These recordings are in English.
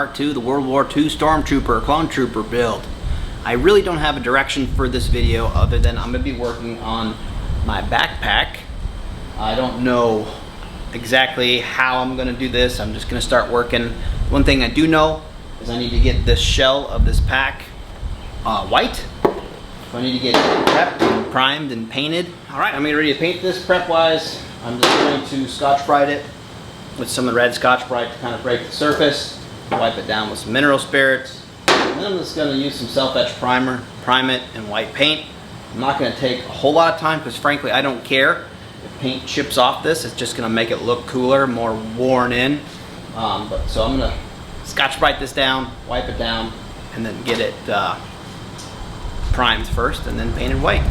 part 2, the World War II Stormtrooper, Clone Trooper build. I really don't have a direction for this video other than I'm going to be working on my backpack. I don't know exactly how I'm going to do this. I'm just going to start working. One thing I do know is I need to get this shell of this pack white. So I need to get it prepped and primed and painted. All right, I'm getting ready to paint this prep-wise. I'm just going to Scotch-Brite it with some of the red Scotch-Brite to kind of break the surface. Wipe it down with some mineral spirits. And then I'm just going to use some self-etch primer, prime it, and white paint. I'm not going to take a whole lot of time because frankly I don't care if paint chips off this. It's just going to make it look cooler, more worn in. So I'm going to Scotch-Brite this down, wipe it down, and then get it primed first and then painted white.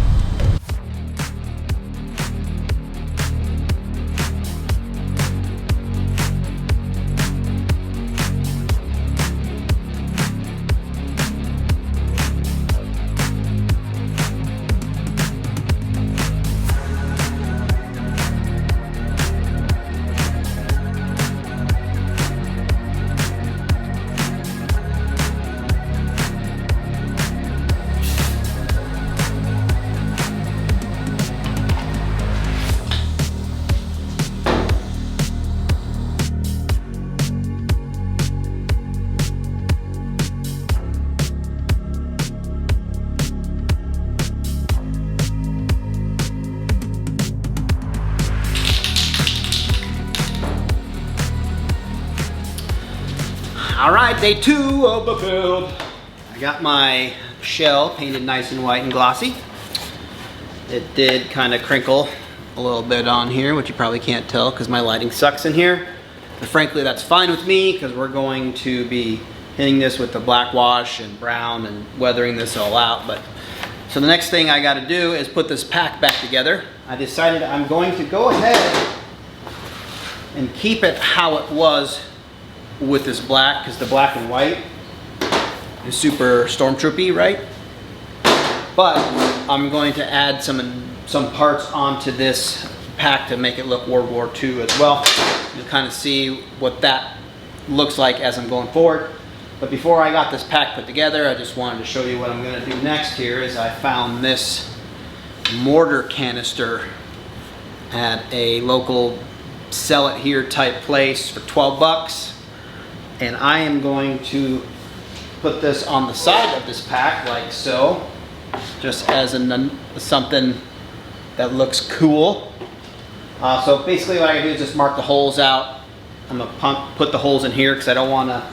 All right, day 2 of the build. I got my shell painted nice and white and glossy. It did kind of crinkle a little bit on here, which you probably can't tell because my lighting sucks in here. But frankly, that's fine with me because we're going to be hitting this with the black wash and brown and weathering this all out. So the next thing I got to do is put this pack back together. I decided I'm going to go ahead and keep it how it was with this black, because the black and white is super stormtroopy, right? But I'm going to add some parts onto this pack to make it look World War II as well. You'll kind of see what that looks like as I'm going forward. But before I got this pack put together, I just wanted to show you what I'm going to do next here. Is I found this mortar canister at a local sell it here type place for 12 bucks. And I am going to put this on the side of this pack like so, just as something that looks cool. So basically what I do is just mark the holes out. I'm gonna put the holes in here because I don't want to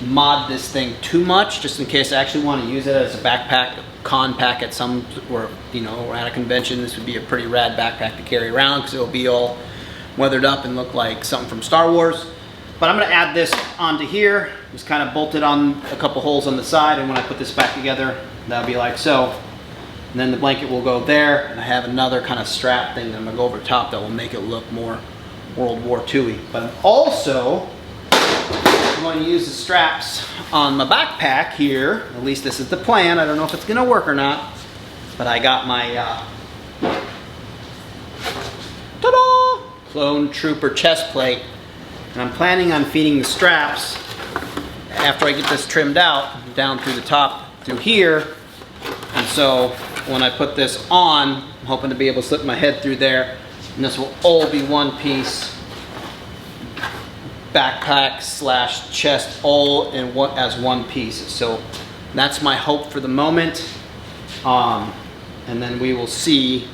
mod this thing too much, just in case I actually want to use it as a backpack, con pack at some, or we're at a convention. This would be a pretty rad backpack to carry around because it'll be all weathered up and look like something from Star Wars. But I'm going to add this onto here, just kind of bolt it on a couple holes on the side, and when I put this back together, that'll be like so. And then the blanket will go there, and I have another kind of strap thing that I'm going to go over top that will make it look more World War II-y. But I'm also going to use the straps on my backpack here. At least this is the plan. I don't know if it's going to work or not. But I got my ta-da! Clone Trooper chest plate. And I'm planning on feeding the straps after I get this trimmed out down through the top through here. And so when I put this on, I'm hoping to be able to slip my head through there, and this will all be one piece backpack slash chest all in as one piece. So that's my hope for the moment, and then we will see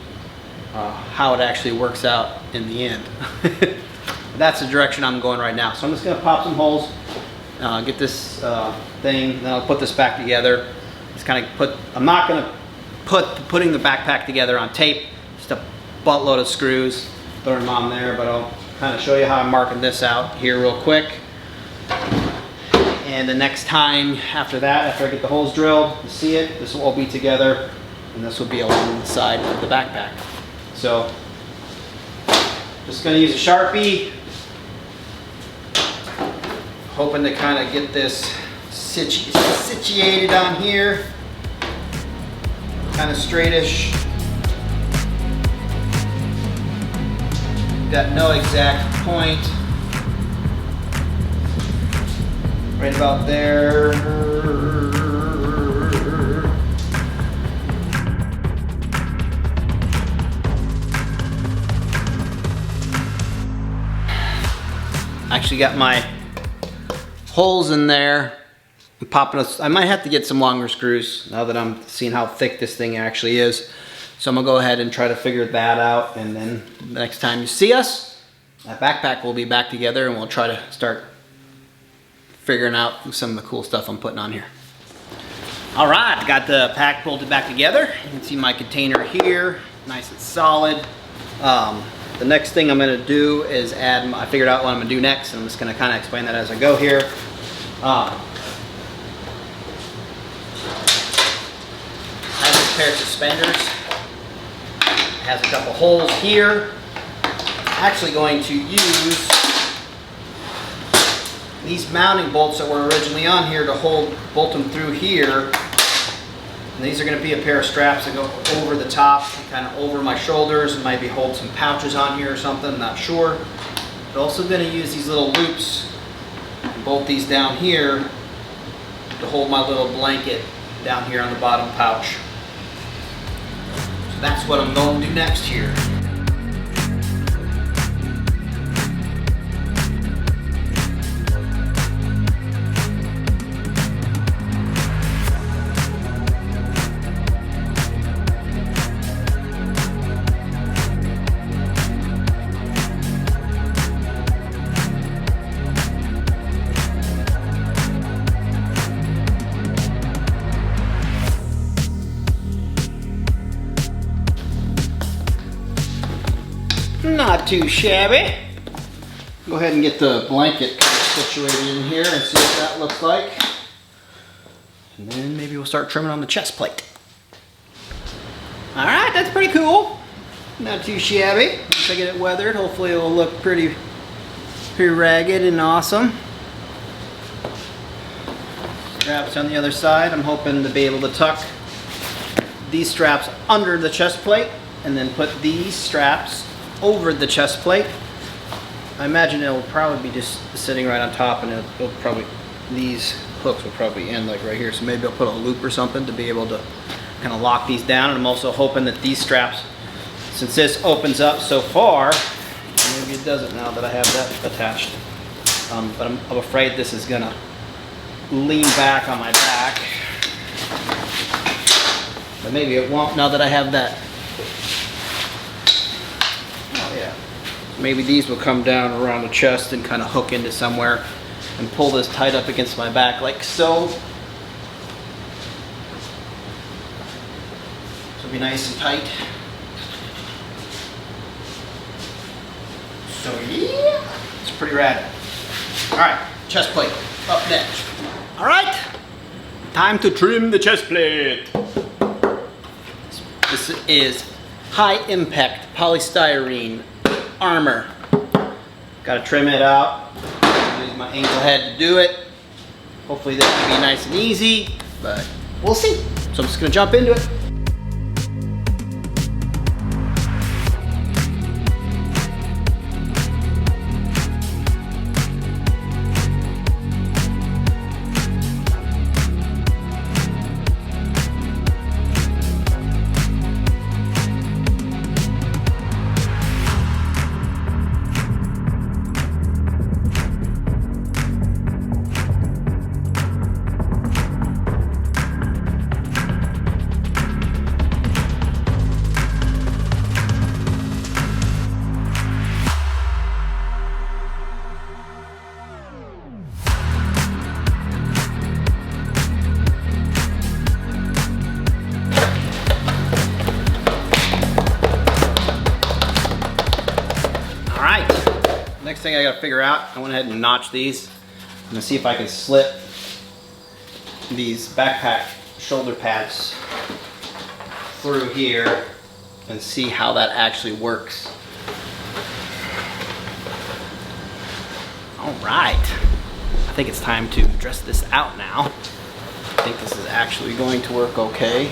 how it actually works out in the end. That's the direction I'm going right now. So I'm just going to pop some holes, get this thing, then I'll put this back together. Just kind of I'm not going to putting the backpack together on tape, just a buttload of screws, throw them on there, but I'll kind of show you how I'm marking this out here real quick. And the next time after that, after I get the holes drilled, you see it, this will all be together, and this will be along the side of the backpack. So just going to use a Sharpie, hoping to kind of get this situated on here, kind of straightish. Got no exact point. right about there. Actually got my holes in there. I'm popping I might have to get some longer screws now that I'm seeing how thick this thing actually is. So I'm gonna go ahead and try to figure that out, and then the next time you see us, that backpack will be back together and we'll try to start figuring out some of the cool stuff I'm putting on here. All right, got the pack bolted back together. You can see my container here, nice and solid. The next thing I'm gonna do is add, I figured out what I'm gonna do next, and I'm just gonna kind of explain that as I go here. Has this pair of suspenders. It has a couple holes here. I'm actually going to use these mounting bolts that were originally on here to bolt them through here. And these are going to be a pair of straps that go over the top, kind of over my shoulders, and maybe hold some pouches on here or something, I'm not sure. But also going to use these little loops and bolt these down here to hold my little blanket down here on the bottom pouch. So that's what I'm going to do next here. Not too shabby. Go ahead and get the blanket kind of situated in here and see what that looks like. And then maybe we'll start trimming on the chest plate. All right, that's pretty cool. Not too shabby. Once I get it weathered, hopefully it will look pretty ragged and awesome. Straps on the other side. I'm hoping to be able to tuck these straps under the chest plate and then put these straps over the chest plate. I imagine it'll probably be just sitting right on top, and it'll probably, these hooks will probably end like right here, so maybe I'll put a loop or something to be able to kind of lock these down. And I'm also hoping that these straps, since this opens up so far, maybe it doesn't now that I have that attached, but I'm afraid this is gonna lean back on my back, but maybe it won't now that I have that. Maybe these will come down around the chest and kind of hook into somewhere and pull this tight up against my back like so. So it'll be nice and tight. So yeah, it's pretty rad. All right, chest plate up next. All right, time to trim the chest plate. This is high impact polystyrene armor. Got to trim it out. Use my angle head to do it. Hopefully this will be nice and easy, but we'll see. So I'm just going to jump into it. Next thing I gotta figure out, I went ahead and notched these. I'm gonna see if I can slip these backpack shoulder pads through here and see how that actually works. All right, I think it's time to dress this out now. I think this is actually going to work okay.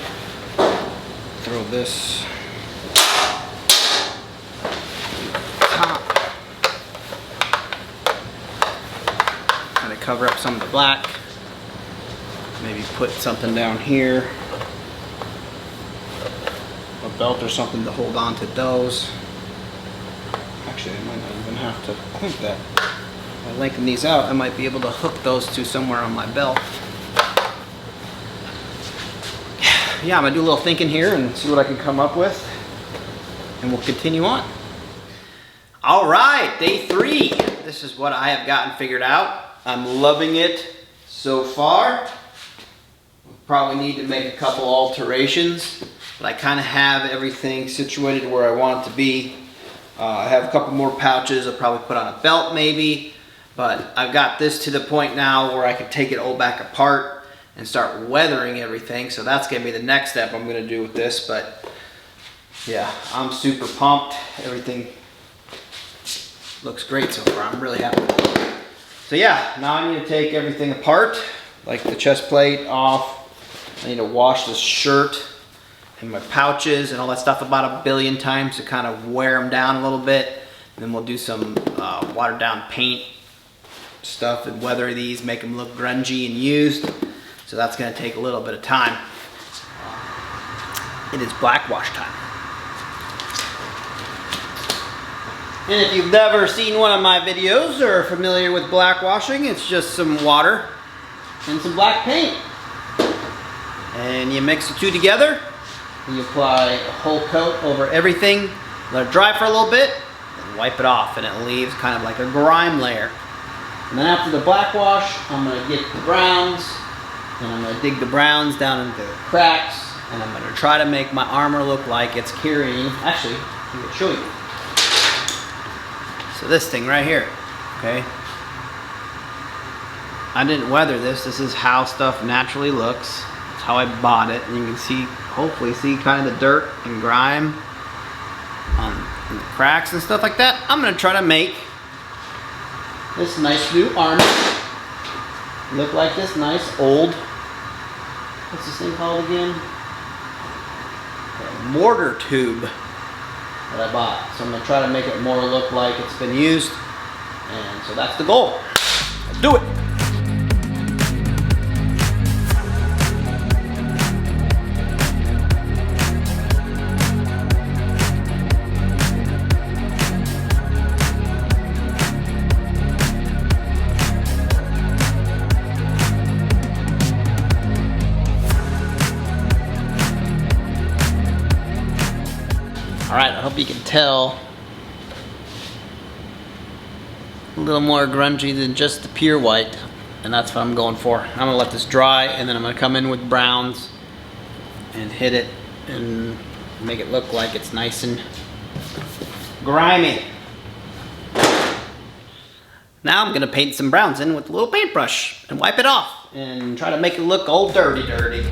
Throw this cover up some of the black. Maybe put something down here. A belt or something to hold on to those. Actually, I might not even have to think that. If I lengthen these out, I might be able to hook those to somewhere on my belt. Yeah, I'm gonna do a little thinking here and see what I can come up with, and we'll continue on. All right, day 3. This is what I have gotten figured out. I'm loving it so far. Probably need to make a couple alterations, but I kind of have everything situated where I want it to be. I have a couple more pouches I'll probably put on a belt maybe, but I've got this to the point now where I can take it all back apart and start weathering everything. So that's gonna be the next step I'm gonna do with this. But yeah, I'm super pumped. Everything looks great so far. I'm really happy with it. So yeah, now I need to take everything apart, like the chest plate off. I need to wash this shirt and my pouches and all that stuff about 1 billion times to kind of wear them down a little bit. And then we'll do some watered down paint stuff and weather these, make them look grungy and used. So that's gonna take a little bit of time. It is black wash time. And if you've never seen one of my videos or are familiar with black washing, it's just some water and some black paint. And you mix the two together, and you apply a whole coat over everything, let it dry for a little bit, and wipe it off, and it leaves kind of like a grime layer. And then after the black wash, I'm going to get the browns, and I'm going to dig the browns down into the cracks, and I'm going to try to make my armor look like it's carrying, actually, I'm going to show you. So this thing right here, okay? I didn't weather this. This is how stuff naturally looks. It's how I bought it. And you can see, hopefully see kind of the dirt and grime in the cracks and stuff like that. I'm going to try to make this nice new armor look like this nice old, what's this thing called again? A mortar tube that I bought. So I'm going to try to make it more look like it's been used. And so that's the goal. I'll do it. Alright, I hope you can tell a little more grungy than just the pure white, and that's what I'm going for. I'm going to let this dry, and then I'm going to come in with browns and hit it and make it look like it's nice and grimy. Now I'm going to paint some browns in with a little paintbrush and wipe it off and try to make it look all dirty.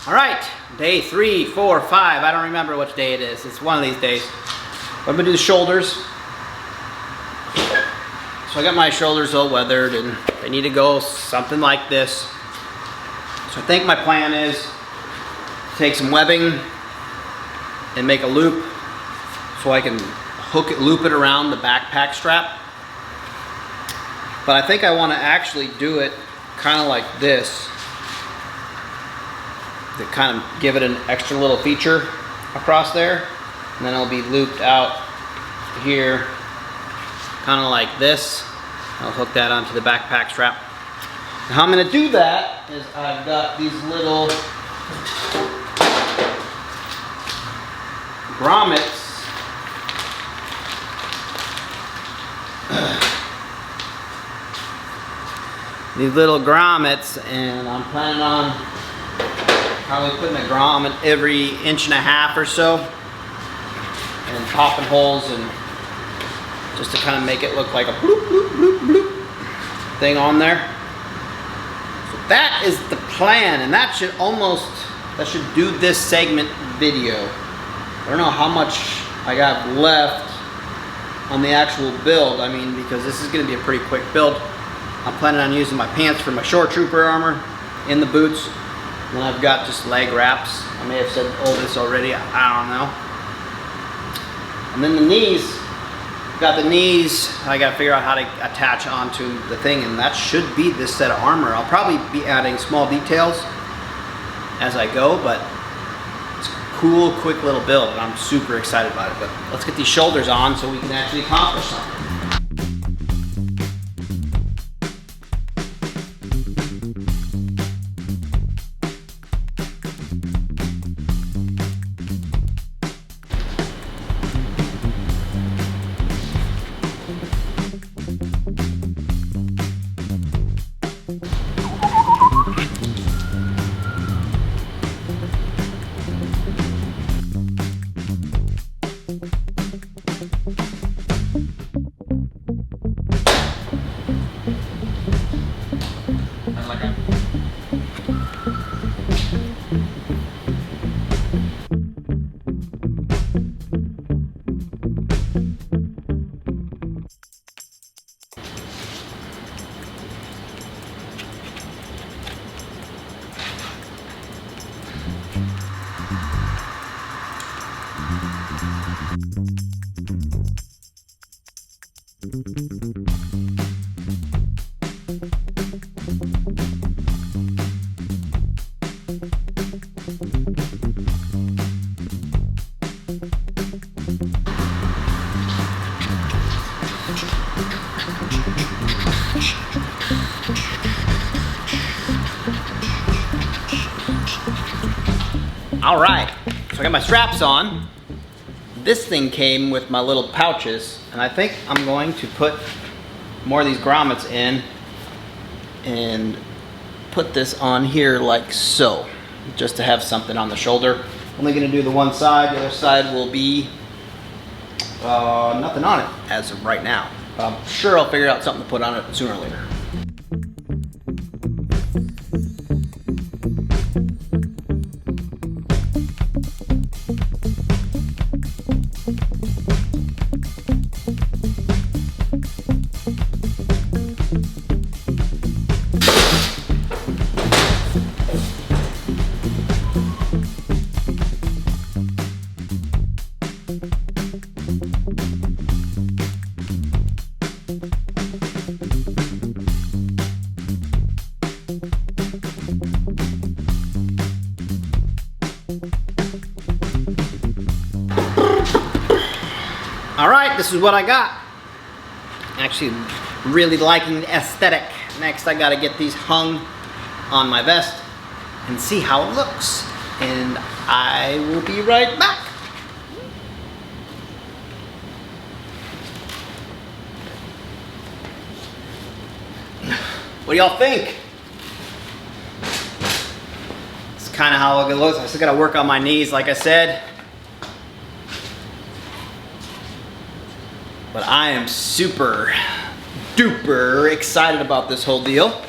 Alright, day 3, 4, 5, I don't remember which day it is. It's one of these days. But I'm going to do the shoulders. So I got my shoulders all weathered and they need to go something like this. So I think my plan is to take some webbing and make a loop so I can loop it around the backpack strap. But I think I want to actually do it kind of like this, to kind of give it an extra little feature across there, and then it'll be looped out here kind of like this. I'll hook that onto the backpack strap. Now how I'm going to do that is I've got these little grommets these little grommets, and I'm planning on probably putting a grommet every 1.5 inches or so and popping holes and just to kind of make it look like a bloop, bloop, bloop, bloop thing on there. So that is the plan, and that should do this segment video. I don't know how much I got left on the actual build. I mean, because this is going to be a pretty quick build. I'm planning on using my pants for my shore trooper armor, in the boots. Then I've got just leg wraps. I may have said all this already, I don't know. And then the knees, got the knees, I gotta figure out how to attach onto the thing, and that should be this set of armor. I'll probably be adding small details as I go, but it's a cool, quick little build, and I'm super excited about it. But let's get these shoulders on so we can actually accomplish something. All right, so I got my straps on. This thing came with my little pouches, and I think I'm going to put more of these grommets in and put this on here like so, just to have something on the shoulder. Only gonna do the one side, the other side will be nothing on it as of right now. I'm sure I'll figure out something to put on it sooner or later. All right, this is what I got. Actually, really liking the aesthetic. Next, I gotta get these hung on my vest and see how it looks. And I will be right back. What do y'all think? It's kind of how it looks. I still gotta work on my knees, like I said. But I am super duper excited about this whole deal.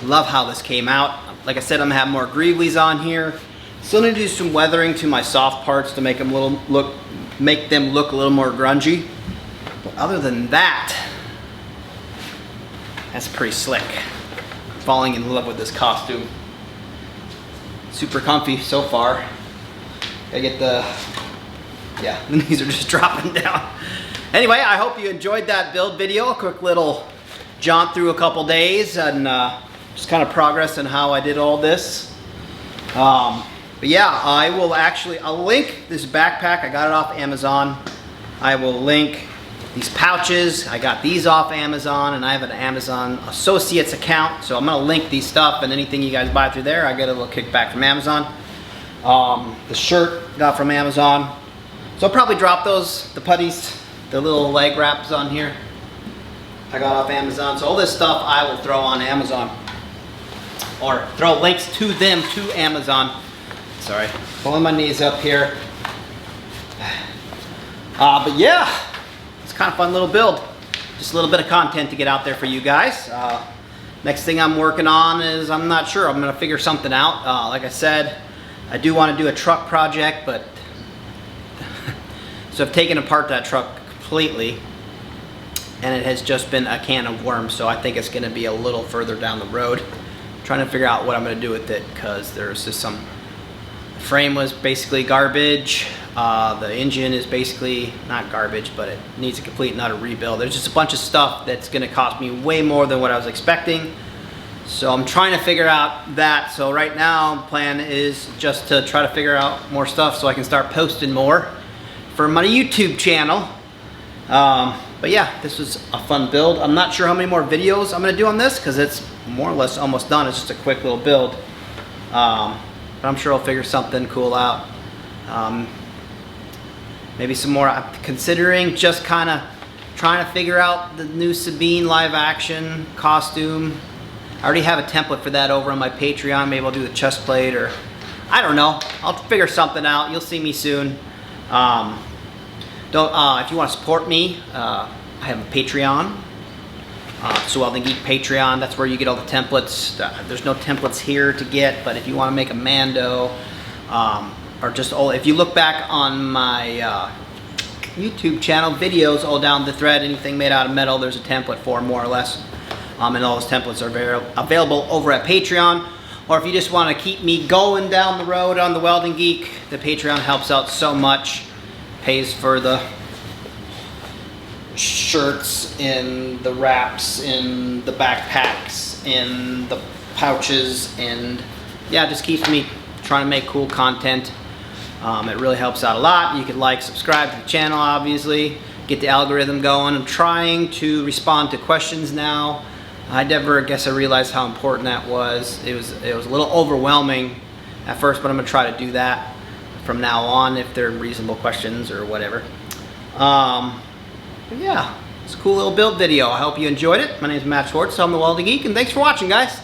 Love how this came out. Like I said, I'm gonna have more greablies on here. Still need to do some weathering to my soft parts to make them make them look a little more grungy. But other than that, that's pretty slick. Falling in love with this costume. Super comfy so far. I get the knees are just dropping down. Anyway, I hope you enjoyed that build video. A quick little jaunt through a couple days and just kind of progress on how I did all this. But yeah, I'll link this backpack. I got it off Amazon. I will link these pouches. I got these off Amazon, and I have an Amazon Associates account. So I'm gonna link these stuff, and anything you guys buy through there, I get a little kickback from Amazon. The shirt got from Amazon. So I'll probably drop those, the putties, the little leg wraps on here. I got off Amazon. So all this stuff I will throw on Amazon, or throw links to them to Amazon. Sorry, pulling my knees up here. But yeah, it's kind of fun little build. Just a little bit of content to get out there for you guys. Next thing I'm working on is, I'm not sure, I'm gonna figure something out. Like I said, I do want to do a truck project, but so I've taken apart that truck completely, and it has just been a can of worms. So I think it's gonna be a little further down the road. I'm trying to figure out what I'm gonna do with it, because there's just some, the frame was basically garbage. The engine is basically not garbage, but it needs a complete and utter rebuild. There's just a bunch of stuff that's gonna cost me way more than what I was expecting. So I'm trying to figure out that. So right now, plan is just to try to figure out more stuff so I can start posting more for my YouTube channel. But yeah, this was a fun build. I'm not sure how many more videos I'm gonna do on this, because it's more or less almost done. It's just a quick little build. But I'm sure I'll figure something cool out. Maybe some more. I'm considering just kind of trying to figure out the new Sabine live action costume. I already have a template for that over on my Patreon. Maybe I'll do the chest plate, or I don't know. I'll figure something out. You'll see me soon. If you want to support me, I have a Patreon. So Welding Geek Patreon. That's where you get all the templates. There's no templates here to get, but if you want to make a Mando, or just all, if you look back on my YouTube channel videos, all down the thread, anything made out of metal, there's a template for, more or less. And all those templates are available over at Patreon. Or if you just want to keep me going down the road on the Welding Geek, the Patreon helps out so much. Pays for the shirts, in the wraps, in the backpacks, in the pouches, and yeah, just keeps me trying to make cool content. It really helps out a lot. You can like, subscribe to the channel, obviously, get the algorithm going. I'm trying to respond to questions now. I never guess I realized how important that was. It was a little overwhelming at first, but I'm gonna try to do that from now on if they're reasonable questions or whatever. But yeah, it's a cool little build video. I hope you enjoyed it. My name is Matt Schwartz. I'm the Welding Geek, and thanks for watching, guys.